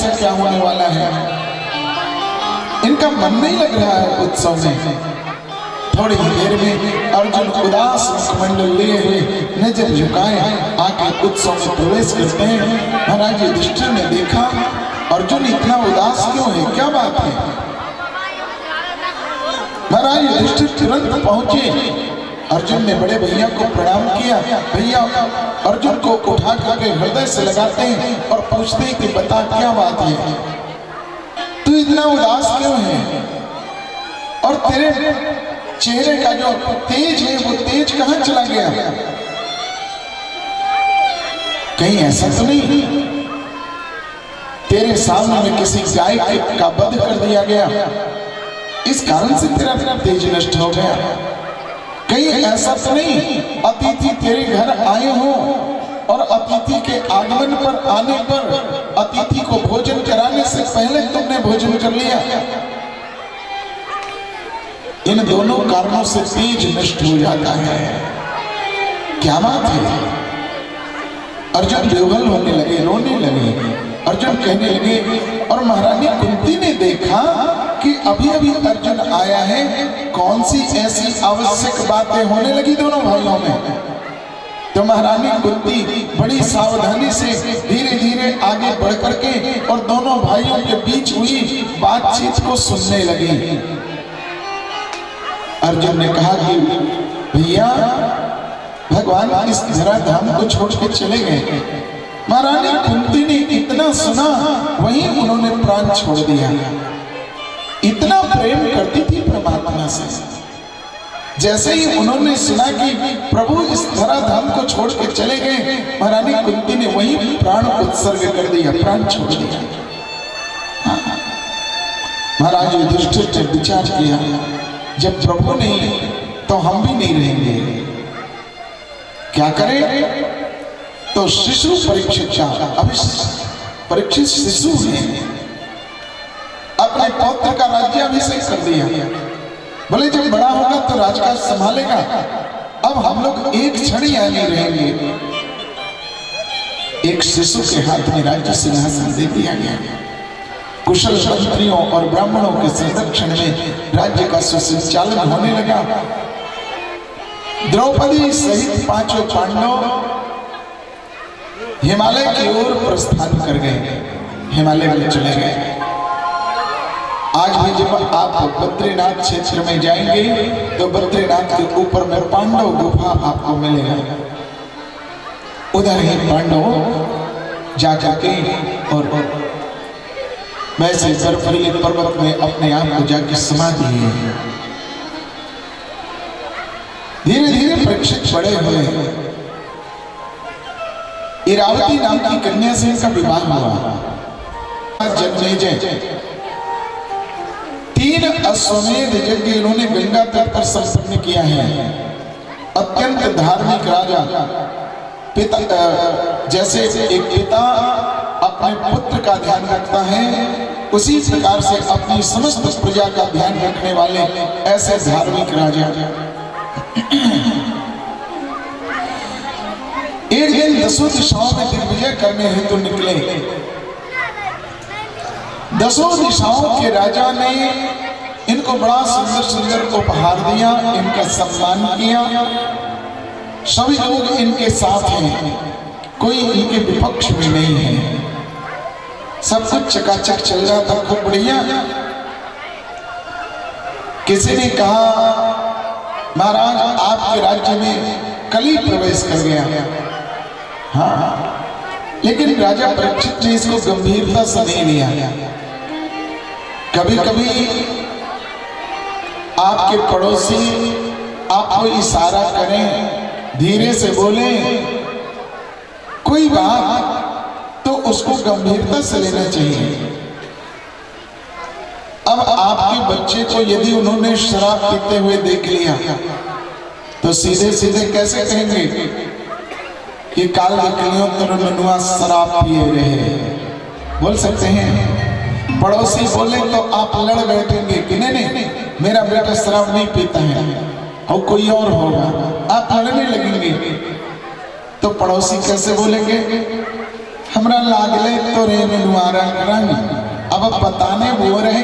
ऐसा क्या होने वाला है। इनका मन नहीं लग रहा है उत्सव में। थोड़ी ही देर में अर्जुन उदास मुखमंडल लिए हुए नजर झुकाए आके उत्सव में प्रवेश करते हैं। महाराज युधिष्ठिर ने देखा अर्जुन इतना उदास क्यों है, क्या बात है। महाराज युधिष्ठिर तुरंत पहुंचे। अर्जुन ने बड़े भैया को प्रणाम किया। भैया अर्जुन को उठा करके हृदय से लगाते हैं और पूछते हैं कि बता क्या बात है, तू इतना उदास क्यों है और तेरे चेहरे का जो तेज है वो तेज कहां चला गया। कहीं ऐसा तो नहीं तेरे सामने में किसी गाय का वध कर दिया गया, इस कारण से तेरा तेज नष्ट हो गया। कहीं ऐसा तो नहीं अतिथि तेरे घर आए हो और अतिथि के आगमन पर आने पर अतिथि को भोजन कराने से पहले तुमने भोजन कर लिया। इन दोनों कारणों से तेज नष्ट हो जाता है। क्या बात है। अर्जुन बेवल होने लगे, रोने लगे। अर्जुन कहने लगे और महारानी कुंती ने देखा कि अभी अभी अर्जुन आया है, कौन सी ऐसी आवश्यक बातें होने लगी दोनों भाइयों में। तो महारानी कुंती बड़ी सावधानी से धीरे धीरे आगे बढ़ करके और दोनों भाइयों के बीच हुई बातचीत को सुनने लगी। अर्जुन ने कहा कि भैया भगवान इस धराधाम को छोड़ के चले गए। महारानी कुंती ने इतना सुना वहीं उन्होंने प्राण छोड़ दिया। इतना प्रेम करती थी परमात्मा से। जैसे ही उन्होंने सुना कि प्रभु इस धराधाम को छोड़ के चले गए, महारानी कुंती ने वहीं प्राण उत्सर्ग कर दिया, प्राण छोड़ दिया। महाराज युधिष्ठिर ने विचार किया जब प्रभु नहीं तो हम भी नहीं रहेंगे, क्या करें। तो शिशु परीक्षित का, अभी परीक्षित शिशु ने अपने पौत्र का राज्याभिषेक कर दिया। बोले जब बड़ा होगा तो राजकाज संभालेगा, अब हम लोग एक क्षण यहाँ नहीं रहेंगे। एक शिशु के हाथ में राज्य सिंहासन दे दिया गया। कुशल मंत्रियों और ब्राह्मणों के संरक्षण में राज्य का सुसंचालन होने लगा। द्रौपदी सहित पांचों पांडव हिमालय की ओर प्रस्थान कर गए, हिमालय में चले गए। आज भी जब आप बद्रीनाथ क्षेत्र में जाएंगे तो बद्रीनाथ के ऊपर में पांडव गुफा आपको मिलेगा। उधर ही पांडव जा जाके और वैसे बर्फीले पर्वत में अपने आप को जाके समाधि लिए। धीरे धीरे परीक्षित बड़े हुए। इरावती नाम की कन्या से इनका विवाह हुआ। जन्मेजय 3 अश्वमेध यज्ञ इन्होंने गंगा तट पर संपन्न किया है। अत्यंत धार्मिक राजा, पिता जैसे एक पिता अपने पुत्र का ध्यान रखता है, उसी प्रकार से अपनी समस्त प्रजा का ध्यान रखने वाले ऐसे धार्मिक राजा। एक दिन 10 दिशाओं में दिग्विजय करने हेतु निकले। 10 दिशाओं के राजा ने इनको बड़ा सुंदर सुंदर उपहार दिया, इनका सम्मान किया। सभी लोग इनके साथ हैं, कोई इनके विपक्ष में नहीं है। सब कुछ चकाचक चल रहा था, खूब बढ़िया। किसी ने कहा महाराज आपके राज्य में कली प्रवेश कर गया। हाँ, लेकिन राजा परीक्षित ने इसको गंभीरता से नहीं लिया। कभी कभी आपके पड़ोसी आपको इशारा करें, धीरे से बोले कोई बात, तो उसको गंभीरता से लेना चाहिए। अब आपके बच्चे को यदि उन्होंने शराब पीते हुए देख लिया तो सीधे सीधे कैसे कहेंगे कि काल निकलियों तो ननुआ शराब पिए रहे, बोल सकते हैं। पड़ोसी बोले तो आप लड़ बैठेंगे कि नहीं मेरा बेटा शराब नहीं पीता है और कोई और होगा, आप लड़ने लगेंगे। तो पड़ोसी कैसे बोलेंगे, हमरा लागले तो रे मिलवारा रंग अब बताने वो रहे